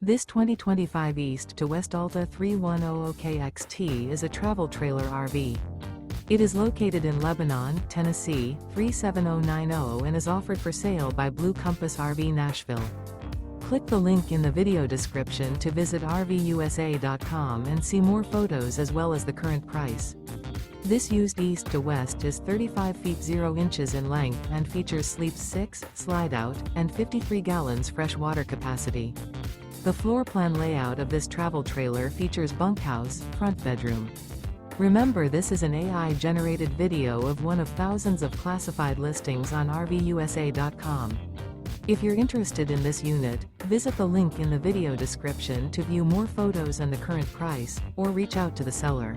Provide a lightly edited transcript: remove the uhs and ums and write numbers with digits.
This 2025 East to West Alta 3100KXT is a travel trailer RV. It is located in Lebanon, Tennessee, 37090 and is offered for sale by Blue Compass RV Nashville. Click the link in the video description to visit RVUSA.com and see more photos as well as the current price. This used east to west is 35 feet 0 inches in length and features sleeps 6, slide-out, and 53 gallons fresh water capacity. The floor plan layout of this travel trailer features bunkhouse, front bedroom. Remember, this is an AI-generated video of one of thousands of classified listings on RVUSA.com. If you're interested in this unit, visit the link in the video description to view more photos and the current price, or reach out to the seller.